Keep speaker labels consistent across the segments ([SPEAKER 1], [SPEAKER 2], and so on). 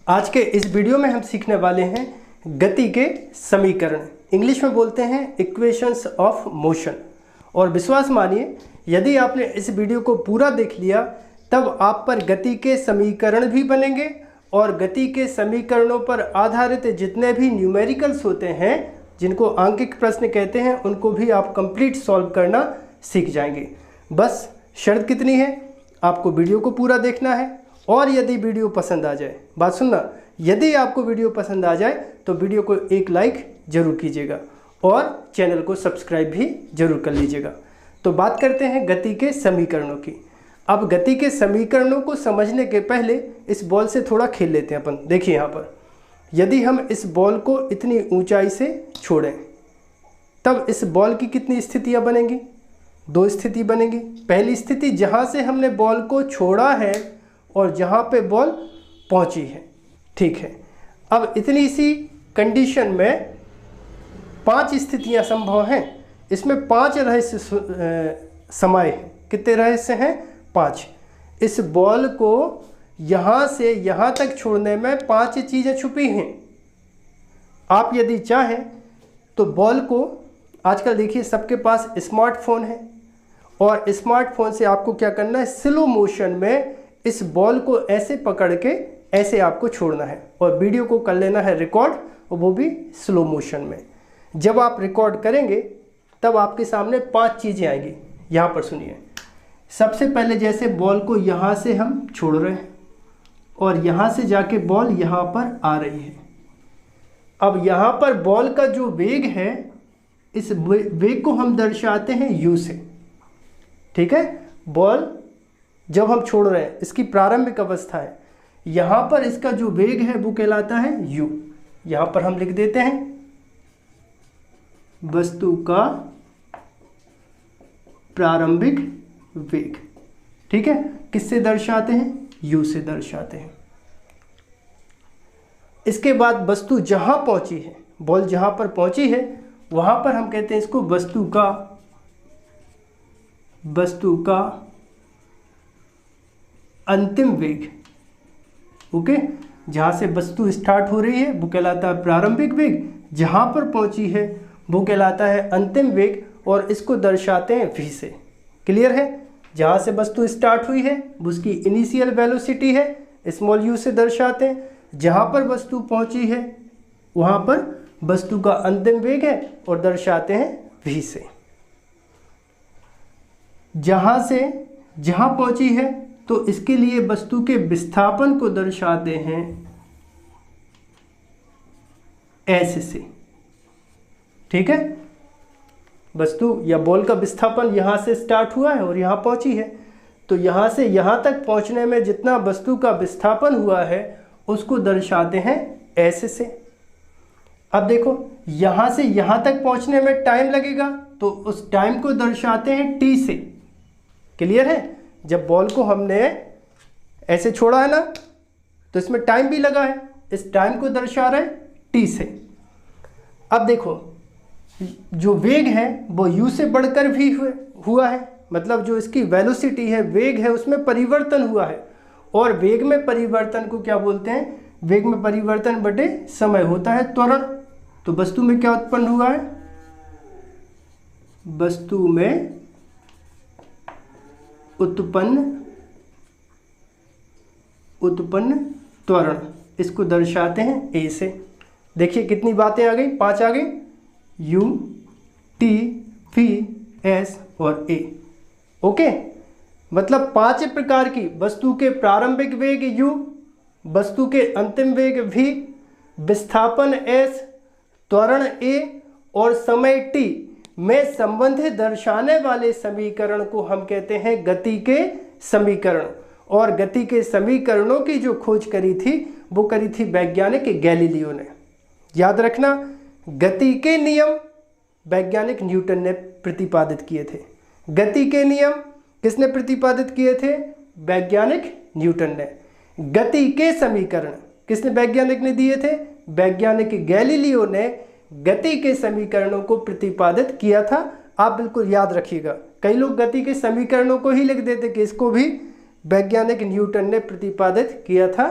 [SPEAKER 1] आज के इस वीडियो में हम सीखने वाले हैं गति के समीकरण, इंग्लिश में बोलते हैं इक्वेशंस ऑफ मोशन। और विश्वास मानिए, यदि आपने इस वीडियो को पूरा देख लिया तब आप पर गति के समीकरण भी बनेंगे और गति के समीकरणों पर आधारित जितने भी न्यूमेरिकल्स होते हैं, जिनको आंकिक प्रश्न कहते हैं, उनको भी आप कंप्लीट सॉल्व करना सीख जाएंगे। बस शर्त कितनी है, आपको वीडियो को पूरा देखना है और यदि वीडियो पसंद आ जाए, बात सुनना, यदि आपको वीडियो पसंद आ जाए तो वीडियो को एक लाइक जरूर कीजिएगा और चैनल को सब्सक्राइब भी जरूर कर लीजिएगा। तो बात करते हैं गति के समीकरणों की। अब गति के समीकरणों को समझने के पहले इस बॉल से थोड़ा खेल लेते हैं अपन। देखिए यहाँ पर, यदि हम इस बॉल को इतनी ऊंचाई से छोड़ें तब इस बॉल की कितनी स्थितियाँ बनेंगी? दो स्थिति बनेंगी। पहली स्थिति जहाँ से हमने बॉल को छोड़ा है और जहाँ पे बॉल पहुँची है, ठीक है। अब इतनी सी कंडीशन में 5 स्थितियाँ संभव हैं। इसमें 5 रहस्य समाये हैं। कितने रहस्य हैं? 5। इस बॉल को यहाँ से यहाँ तक छोड़ने में 5 चीज़ें छुपी हैं। आप यदि चाहें तो बॉल को, आजकल देखिए सबके पास स्मार्टफोन है और स्मार्टफोन से आपको क्या करना है, स्लो मोशन में इस बॉल को ऐसे पकड़ के ऐसे आपको छोड़ना है और वीडियो को कर लेना है रिकॉर्ड, और वो भी स्लो मोशन में। जब आप रिकॉर्ड करेंगे तब आपके सामने 5 चीज़ें आएंगी। यहाँ पर सुनिए। सबसे पहले जैसे बॉल को यहाँ से हम छोड़ रहे हैं और यहाँ से जाके बॉल यहाँ पर आ रही है। अब यहाँ पर बॉल का जो वेग है, इस वेग को हम दर्शाते हैं u से, ठीक है। बॉल जब हम छोड़ रहे हैं, इसकी प्रारंभिक अवस्था है, यहाँ पर इसका जो वेग है वो कहलाता है u। यहाँ पर हम लिख देते हैं वस्तु का प्रारंभिक वेग, ठीक है। किससे दर्शाते हैं? u से दर्शाते हैं। इसके बाद वस्तु जहां पहुंची है, बॉल जहां पर पहुंची है, वहां पर हम कहते हैं इसको वस्तु का अंतिम वेग, ओके। जहां से वस्तु स्टार्ट हो रही है वो कहलाता है प्रारंभिक वेग, जहां पर पहुंची है वो कहलाता है अंतिम वेग, और इसको दर्शाते हैं v से। क्लियर है? जहां से वस्तु स्टार्ट हुई है उसकी इनिशियल वेलोसिटी है, स्मॉल u से दर्शाते हैं। जहां पर वस्तु पहुंची है वहां पर वस्तु का अंतिम वेग है और दर्शाते हैं v से। जहां पहुंची है तो इसके लिए वस्तु के विस्थापन को दर्शाते हैं s से, ठीक है। वस्तु या बॉल का विस्थापन यहाँ से स्टार्ट हुआ है और यहाँ पहुँची है, तो यहाँ से यहाँ तक पहुँचने में जितना वस्तु का विस्थापन हुआ है उसको दर्शाते हैं s से। अब देखो, यहाँ से यहाँ तक पहुँचने में टाइम लगेगा तो उस टाइम को दर्शाते हैं t से। क्लियर है? जब बॉल को हमने ऐसे छोड़ा है ना, तो इसमें टाइम भी लगा है, इस टाइम को दर्शा रहे हैं t से। अब देखो, जो वेग है वो u से बढ़कर भी हुआ है, मतलब जो इसकी वेलोसिटी है, वेग है, उसमें परिवर्तन हुआ है। और वेग में परिवर्तन को क्या बोलते हैं? वेग में परिवर्तन बटे समय होता है त्वरण। तो वस्तु में क्या उत्पन्न हुआ है? वस्तु में उत्पन्न त्वरण, इसको दर्शाते हैं a से। देखिए कितनी बातें आ गई, 5 आ गई, u, t, v, s और a, ओके। मतलब 5 प्रकार की, वस्तु के प्रारंभिक वेग u, वस्तु के अंतिम वेग v, विस्थापन s, त्वरण a और समय t में संबंध दर्शाने वाले समीकरण को हम कहते हैं गति के समीकरण। और गति के समीकरणों की जो खोज करी थी वो करी थी वैज्ञानिक गैलीलियो ने। याद रखना, गति के नियम वैज्ञानिक न्यूटन ने प्रतिपादित किए थे। गति के नियम किसने प्रतिपादित किए थे? वैज्ञानिक न्यूटन ने। गति के समीकरण किसने वैज्ञानिक ने दिए थे? वैज्ञानिक गैलीलियो ने गति के समीकरणों को प्रतिपादित किया था। आप बिल्कुल याद रखिएगा। कई लोग गति के समीकरणों को ही लिख देते कि इसको भी वैज्ञानिक न्यूटन ने प्रतिपादित किया था।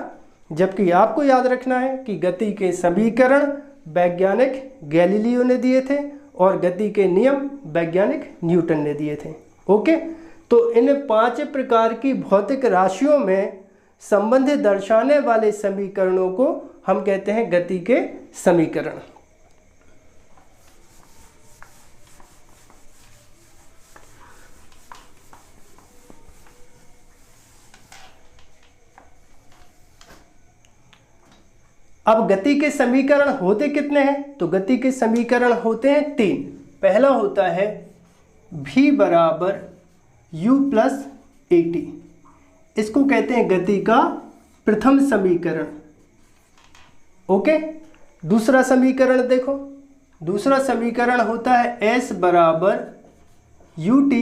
[SPEAKER 1] जबकि आपको याद रखना है कि गति के समीकरण वैज्ञानिक गैलीलियो ने दिए थे और गति के नियम वैज्ञानिक न्यूटन ने दिए थे। ओके, तो इन 5 प्रकार की भौतिक राशियों में संबंध दर्शाने वाले समीकरणों को हम कहते हैं गति के समीकरण। अब गति के समीकरण होते कितने हैं? तो गति के समीकरण होते हैं 3। पहला होता है v बराबर u प्लस at, इसको कहते हैं गति का प्रथम समीकरण। ओके, दूसरा समीकरण देखो, दूसरा समीकरण होता है s बराबर ut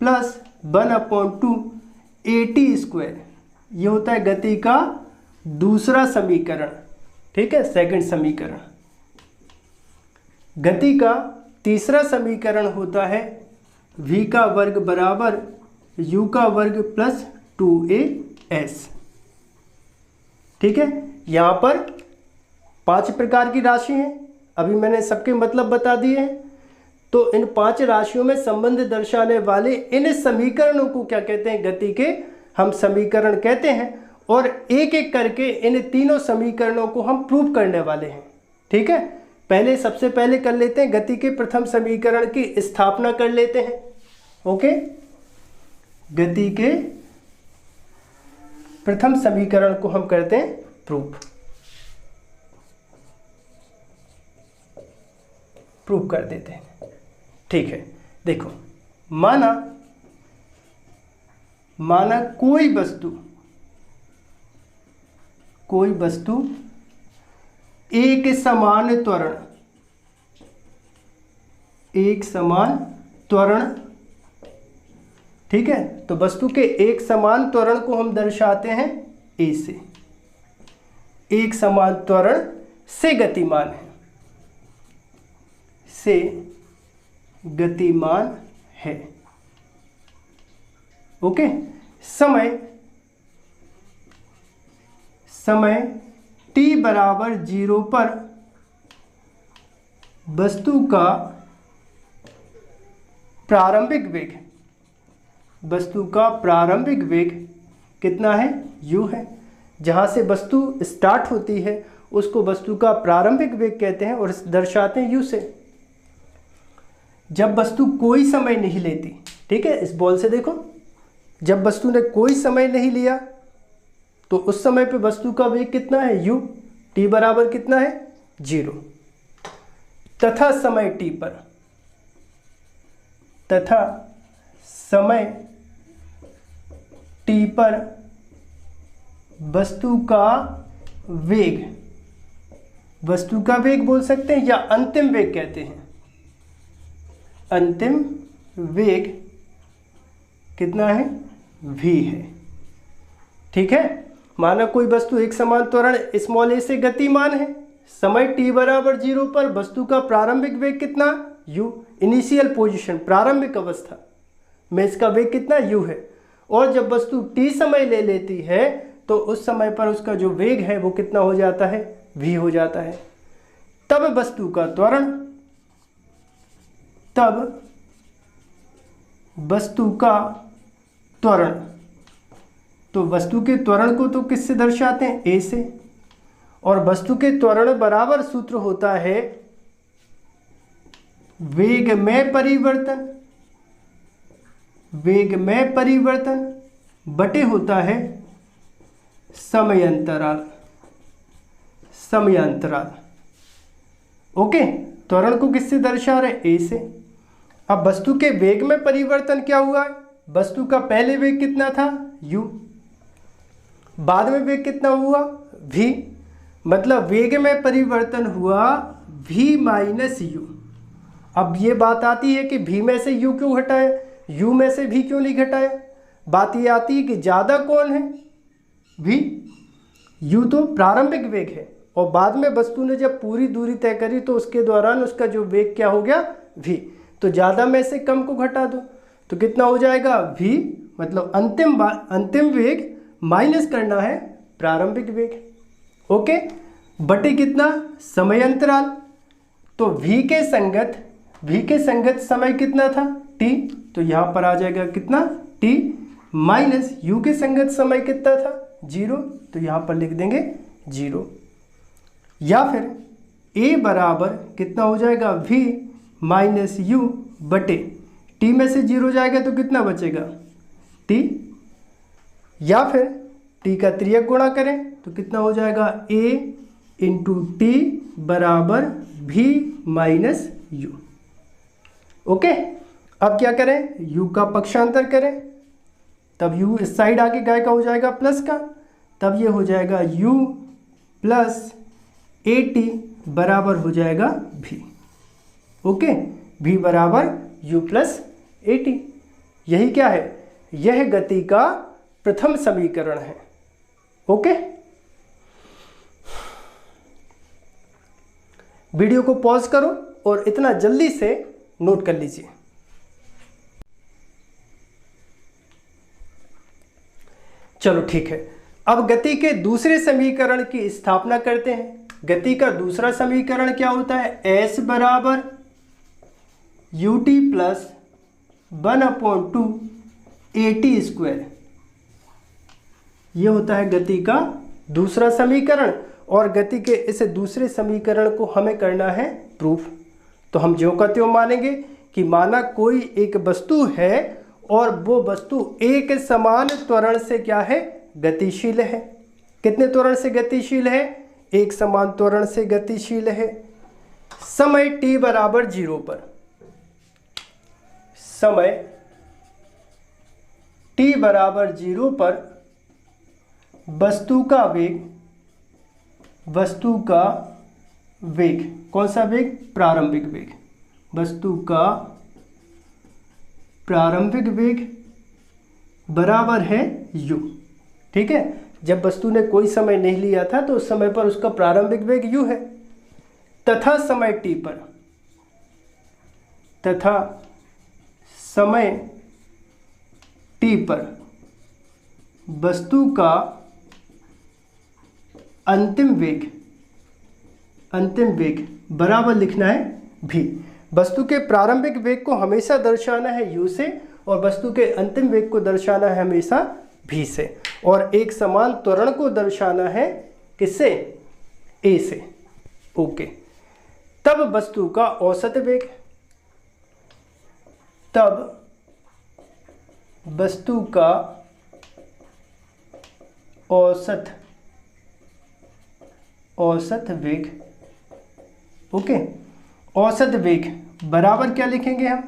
[SPEAKER 1] प्लस 1/2 at स्क्वायर, ये होता है गति का दूसरा समीकरण। ठीक है, सेकंड समीकरण। गति का तीसरा समीकरण होता है v का वर्ग बराबर u का वर्ग प्लस 2as। ठीक है, यहाँ पर 5 प्रकार की राशि हैं, अभी मैंने सबके मतलब बता दिए हैं। तो इन 5 राशियों में संबंध दर्शाने वाले इन समीकरणों को क्या कहते हैं? गति के हम समीकरण कहते हैं। और एक एक करके इन तीनों समीकरणों को हम प्रूव करने वाले हैं। ठीक है, पहले सबसे पहले कर लेते हैं गति के प्रथम समीकरण की स्थापना कर लेते हैं। ओके, गति के प्रथम समीकरण को हम करते हैं प्रूव कर देते हैं। ठीक है, देखो, माना कोई वस्तु एक समान त्वरण, ठीक है, तो वस्तु के एक समान त्वरण को हम दर्शाते हैं ए से। एक समान त्वरण से गतिमान है। ओके, समय t बराबर 0 पर वस्तु का प्रारंभिक वेग कितना है? u है। जहाँ से वस्तु स्टार्ट होती है उसको वस्तु का प्रारंभिक वेग कहते हैं और दर्शाते हैं u से। जब वस्तु कोई समय नहीं लेती, ठीक है, इस बॉल से देखो, जब वस्तु ने कोई समय नहीं लिया तो उस समय पे वस्तु का वेग कितना है? u। t बराबर कितना है? 0। तथा समय t पर वस्तु का वेग बोल सकते हैं या अंतिम वेग कहते हैं। अंतिम वेग कितना है? v है। ठीक है, माना कोई वस्तु एक समान त्वरण स्मॉल a से गतिमान है। समय t बराबर 0 पर वस्तु का प्रारंभिक वेग कितना? u। इनिशियल पोजीशन, प्रारंभिक अवस्था में इसका वेग कितना? u है। और जब वस्तु t समय ले लेती है तो उस समय पर उसका जो वेग है वो कितना हो जाता है? v हो जाता है। तब वस्तु का त्वरण, तो वस्तु के त्वरण को तो किससे दर्शाते हैं? a से। और वस्तु के त्वरण बराबर सूत्र होता है वेग में परिवर्तन बटे होता है समयांतराल। ओके, त्वरण को किससे दर्शा रहे? a से। अब वस्तु के वेग में परिवर्तन क्या हुआ? वस्तु का पहले वेग कितना था? u। बाद में वेग कितना हुआ? v। मतलब वेग में परिवर्तन हुआ v माइनस u। अब ये बात आती है कि v में से u क्यों घटाया, u में से v क्यों नहीं घटाया? बात ये आती है कि ज़्यादा कौन है? v। u तो प्रारंभिक वेग है और बाद में वस्तु ने जब पूरी दूरी तय करी तो उसके दौरान उसका जो वेग क्या हो गया? v। तो ज़्यादा में से कम को घटा दो तो कितना हो जाएगा? v। मतलब अंतिम वेग माइनस करना है प्रारंभिक वेग। ओके, बटे कितना समय अंतराल, तो v के संगत समय कितना था t, तो यहाँ पर आ जाएगा कितना t माइनस u के संगत समय कितना था 0, तो यहाँ पर लिख देंगे 0, या फिर a बराबर कितना हो जाएगा v माइनस u बटे t में से 0 जाएगा तो कितना बचेगा t, या फिर t का त्रियक गुणा करें तो कितना हो जाएगा a इंटू टी बराबर v माइनस u। ओके, अब क्या करें, u का पक्षांतर करें, तब u इस साइड आगे काय का हो जाएगा प्लस का, तब ये हो जाएगा u प्लस at बराबर हो जाएगा v। ओके, v बराबर u प्लस at। यही क्या है, यह गति का प्रथम समीकरण है। ओके, वीडियो को पॉज करो और इतना जल्दी से नोट कर लीजिए। चलो ठीक है, अब गति के दूसरे समीकरण की स्थापना करते हैं। गति का दूसरा समीकरण क्या होता है, s बराबर ut प्लस 1/2 at स्क्वायर, ये होता है गति का दूसरा समीकरण। और गति के इस दूसरे समीकरण को हमें करना है प्रूफ। तो हम ज्यों का त्यों मानेंगे कि माना कोई एक वस्तु है और वो वस्तु एक समान त्वरण से क्या है, गतिशील है। कितने त्वरण से गतिशील है, एक समान त्वरण से गतिशील है। समय t बराबर 0 पर, समय t बराबर 0 पर वस्तु का वेग, कौन सा वेग, प्रारंभिक वेग, वस्तु का प्रारंभिक वेग बराबर है u। ठीक है, जब वस्तु ने कोई समय नहीं लिया था तो उस समय पर उसका प्रारंभिक वेग u है, तथा समय t पर वस्तु का अंतिम वेग बराबर लिखना है v। वस्तु के प्रारंभिक वेग को हमेशा दर्शाना है u से और वस्तु के अंतिम वेग को दर्शाना है हमेशा v से, और एक समान त्वरण को दर्शाना है किससे, a से। ओके, तब वस्तु का औसत वेग, औसत वेग, ओके, औसत वेग बराबर क्या लिखेंगे हम,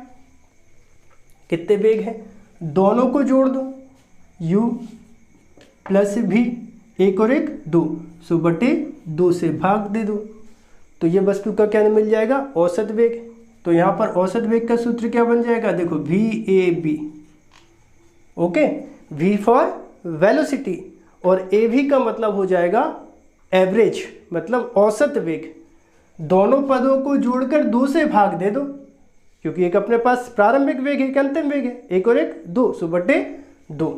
[SPEAKER 1] कितने वेग हैं, दोनों को जोड़ दो, u प्लस v, एक और एक 2, सो बटे 2 से भाग दे दो, तो ये वस्तु का क्या मिल जाएगा, औसत वेग। तो यहाँ पर औसत वेग का सूत्र क्या बन जाएगा, देखो VAB। Okay, V for velocity और AV का मतलब हो जाएगा एवरेज, मतलब औसत वेग। दोनों पदों को जोड़कर 2 से भाग दे दो, क्योंकि एक अपने पास प्रारंभिक वेग है, एक अंतिम वेग है, एक और एक 2, सो बटे 2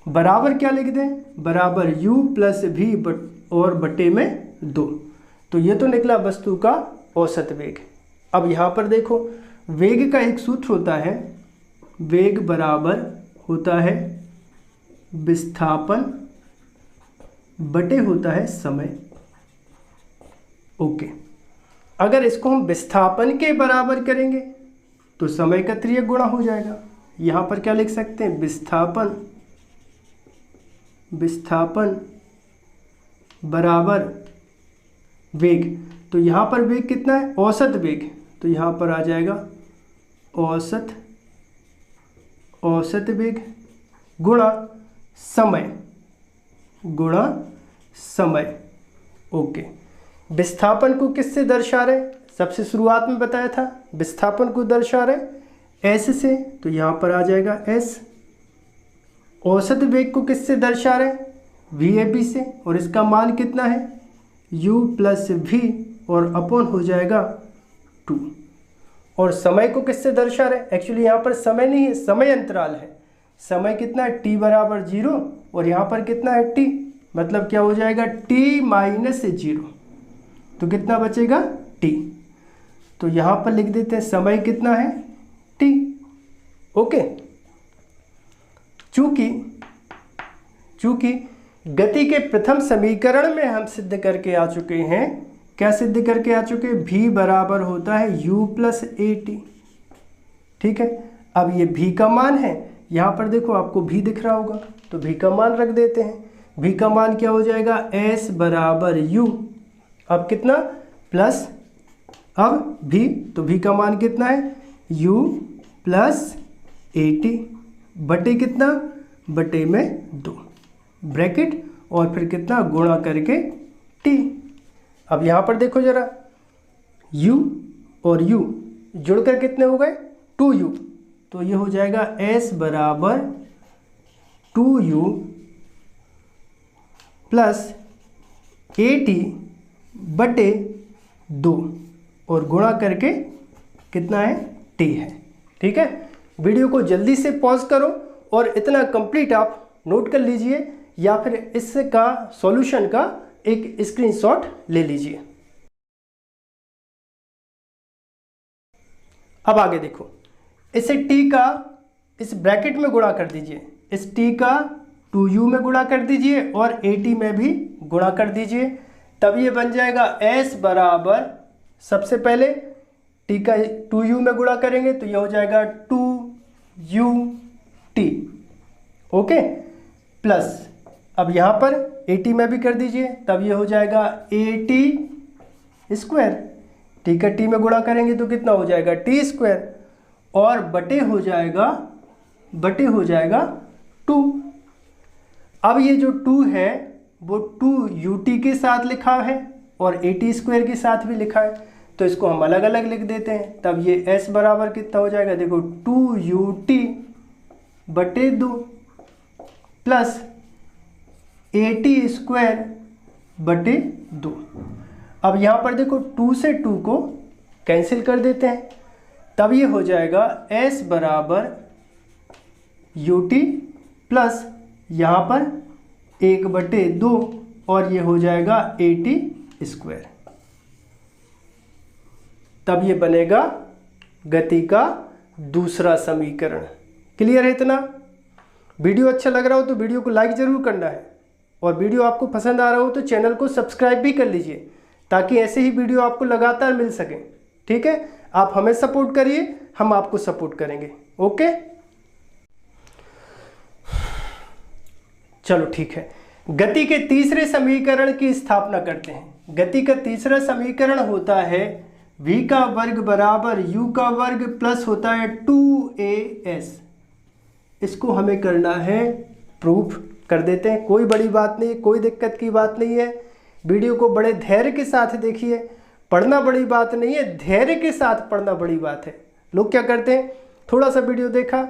[SPEAKER 1] बराबर क्या लिख दें, बराबर u प्लस v और बटे में 2। तो ये तो निकला वस्तु का औसत वेग। अब यहाँ पर देखो, वेग का एक सूत्र होता है, वेग बराबर होता है विस्थापन बटे होता है समय। ओके, अगर इसको हम विस्थापन के बराबर करेंगे तो समय का त्रियक गुणा हो जाएगा। यहाँ पर क्या लिख सकते हैं, विस्थापन बराबर वेग। तो यहाँ पर वेग कितना है, औसत वेग, तो यहाँ पर आ जाएगा औसत वेग गुणा समय। ओके, विस्थापन को किससे दर्शा रहे, सबसे शुरुआत में बताया था, विस्थापन को दर्शा रहे s से, तो यहाँ पर आ जाएगा s। औसत वेग को किससे दर्शा रहे, VAB से, और इसका मान कितना है, u प्लस v और अपॉन हो जाएगा 2। और समय को किससे दर्शा रहे, एक्चुअली यहाँ पर समय नहीं है, समय अंतराल है। समय कितना है, t बराबर 0 और यहाँ पर कितना है t, मतलब क्या हो जाएगा, t माइनस 0, तो कितना बचेगा t। तो यहाँ पर लिख देते हैं समय कितना है t। ओके, चूंकि गति के प्रथम समीकरण में हम सिद्ध करके आ चुके हैं, क्या सिद्ध करके आ चुके हैं, v बराबर होता है u प्लस ए टी। ठीक है, अब ये v का मान है, यहाँ पर देखो आपको v दिख रहा होगा, तो v का मान रख देते हैं। v का मान क्या हो जाएगा, s बराबर u, अब कितना प्लस, अब v, तो v का मान कितना है u प्लस ए टी बटे कितना, बटे में 2 ब्रैकेट और फिर कितना गुणा करके t। अब यहाँ पर देखो जरा, u और u जुड़कर कितने हो गए 2u, तो ये हो जाएगा s बराबर 2u प्लस ए टी बटे 2 और गुणा करके कितना है t है। ठीक है, वीडियो को जल्दी से पॉज करो और इतना कंप्लीट आप नोट कर लीजिए, या फिर इसका सॉल्यूशन का एक स्क्रीनशॉट ले लीजिए। अब आगे देखो, इसे t का इस ब्रैकेट में गुणा कर दीजिए, इस t का 2u में गुणा कर दीजिए और at में भी गुणा कर दीजिए, तब ये बन जाएगा s बराबर, सबसे पहले t का 2u में गुणा करेंगे तो ये हो जाएगा 2ut। ओके, प्लस अब यहाँ पर at में भी कर दीजिए, तब ये हो जाएगा at स्क्वायर। t का t में गुणा करेंगे तो कितना हो जाएगा t स्क्वायर, और बटे हो जाएगा 2। अब ये जो 2 है वो 2ut के साथ लिखा है और at स्क्वायर के साथ भी लिखा है, तो इसको हम अलग अलग लिख देते हैं, तब ये s बराबर कितना हो जाएगा, देखो 2ut बटे 2 प्लस at स्क्वायर बटे 2। अब यहाँ पर देखो 2 से 2 को कैंसिल कर देते हैं, तब ये हो जाएगा s बराबर ut प्लस यहाँ पर 1 बटे 2 और ये हो जाएगा at स्क्वायर। तब ये बनेगा गति का दूसरा समीकरण। क्लियर है इतना? वीडियो अच्छा लग रहा हो तो वीडियो को लाइक ज़रूर करना है, और वीडियो आपको पसंद आ रहा हो तो चैनल को सब्सक्राइब भी कर लीजिए, ताकि ऐसे ही वीडियो आपको लगातार मिल सके। ठीक है, आप हमें सपोर्ट करिए, हम आपको सपोर्ट करेंगे। ओके, चलो ठीक है, गति के तीसरे समीकरण की स्थापना करते हैं। गति का तीसरा समीकरण होता है v का वर्ग बराबर u का वर्ग प्लस होता है 2as। इसको हमें करना है प्रूफ, कर देते हैं, कोई बड़ी बात नहीं, कोई दिक्कत की बात नहीं है। वीडियो को बड़े धैर्य के साथ देखिए, पढ़ना बड़ी बात नहीं है, धैर्य के साथ पढ़ना बड़ी बात है। लोग क्या करते हैं, थोड़ा सा वीडियो देखा,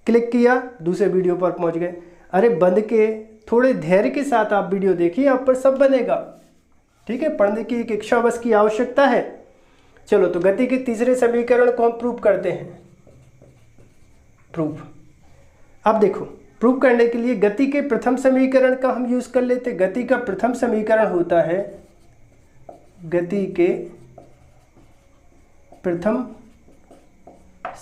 [SPEAKER 1] क्लिक किया, दूसरे वीडियो पर पहुंच गए। अरे बंद के थोड़े धैर्य के साथ आप वीडियो देखिए, आप पर सब बनेगा। ठीक है, पढ़ने की एक इच्छा बस की आवश्यकता है। चलो, तो गति के तीसरे समीकरण को हम प्रूफ करते हैं। प्रूफ, अब देखो, प्रूफ करने के लिए गति के प्रथम समीकरण का हम यूज कर लेते हैं। गति का प्रथम समीकरण होता है, गति के प्रथम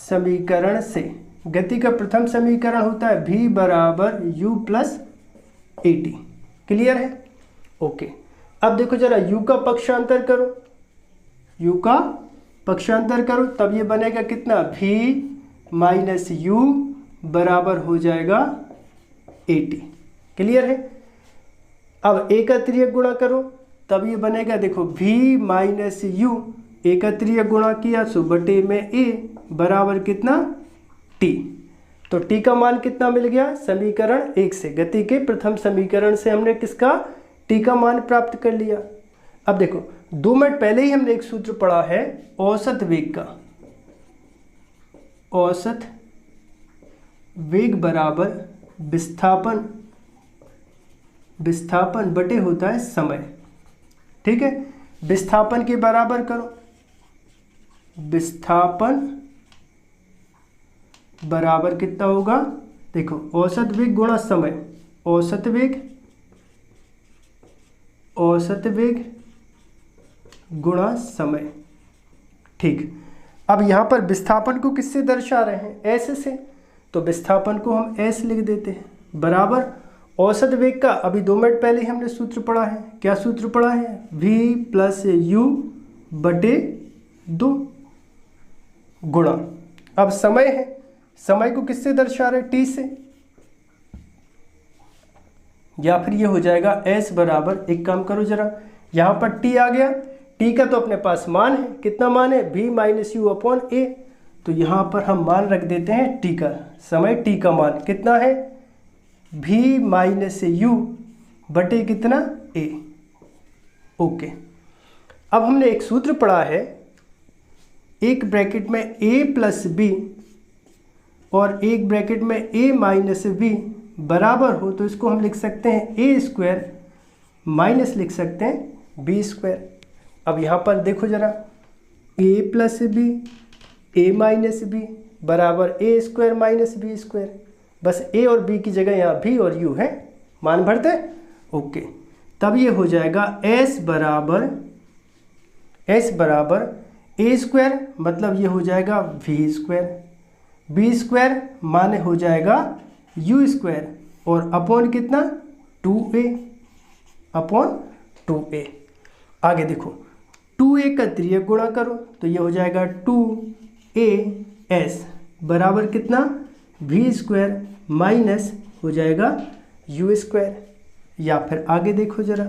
[SPEAKER 1] समीकरण से, गति का प्रथम समीकरण होता है v बराबर u plus A T. Clear है? ओके, अब देखो जरा u का पक्षांतर करो, u का पक्षांतर करो, तब ये बनेगा कितना, v माइनस u बराबर हो जाएगा ए टी। क्लियर है? अब a का तिर्यक गुणा करो, तब ये बनेगा, देखो v माइनस u, a का तिर्यक गुणा किया सो बटे में a बराबर कितना, t। तो t का मान कितना मिल गया, समीकरण 1 से, गति के प्रथम समीकरण से हमने किसका, t का मान प्राप्त कर लिया। अब देखो, 2 मिनट पहले ही हमने एक सूत्र पढ़ा है औसत वेग का। औसत वेग बराबर विस्थापन बटे होता है समय। ठीक है, विस्थापन के बराबर करो, विस्थापन बराबर कितना होगा, देखो औसत वेग गुणा समय, औसत वेग औसत वेग गुणा समय। ठीक, अब यहाँ पर विस्थापन को किससे दर्शा रहे हैं? एस से। तो विस्थापन को हम एस लिख देते हैं बराबर औसत वेग का अभी 2 मिनट पहले हमने सूत्र पढ़ा है। क्या सूत्र पढ़ा है? v प्लस यू बटे 2 गुणा, अब समय है, समय को किससे दर्शा रहे? टी से, या फिर ये हो जाएगा s बराबर, एक काम करो जरा, यहाँ पर t आ गया, t का तो अपने पास मान है, कितना मान है? v माइनस यू अपॉन ए। तो यहाँ पर हम मान रख देते हैं t का, समय t का मान कितना है? v माइनस यू बटे कितना? a। ओके, अब हमने एक सूत्र पढ़ा है, एक ब्रैकेट में a प्लस बी और एक ब्रैकेट में a माइनस बी बराबर हो, तो इसको हम लिख सकते हैं a स्क्वायर माइनस लिख सकते हैं b स्क्वायर। अब यहाँ पर देखो जरा, a plus B, a minus B बराबर a square minus B square, बस a और b की जगह यहाँ v और u है, मान भरते हैं। ओके, तब ये हो जाएगा s बराबर a स्क्वायर, मतलब ये हो जाएगा v स्क्वायर, b स्क्वायर माने हो जाएगा u स्क्वायर, और अपॉन कितना? 2a upon 2a। आगे देखो, 2a का त्रियक गुणा करो तो ये हो जाएगा 2as बराबर कितना? v स्क्वायर माइनस हो जाएगा u स्क्वायर, या फिर आगे देखो जरा,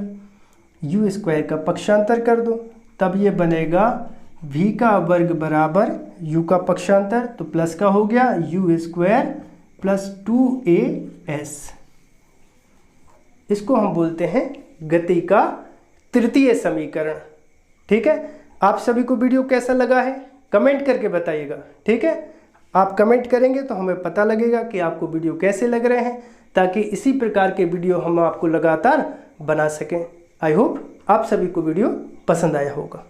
[SPEAKER 1] u स्क्वायर का पक्षांतर कर दो, तब ये बनेगा v का वर्ग बराबर u का पक्षांतर, तो प्लस का हो गया u स्क्वायर प्लस 2as। इसको हम बोलते हैं गति का तृतीय समीकरण। ठीक है, आप सभी को वीडियो कैसा लगा है कमेंट करके बताइएगा। ठीक है, आप कमेंट करेंगे तो हमें पता लगेगा कि आपको वीडियो कैसे लग रहे हैं, ताकि इसी प्रकार के वीडियो हम आपको लगातार बना सकें। आई होप आप सभी को वीडियो पसंद आया होगा।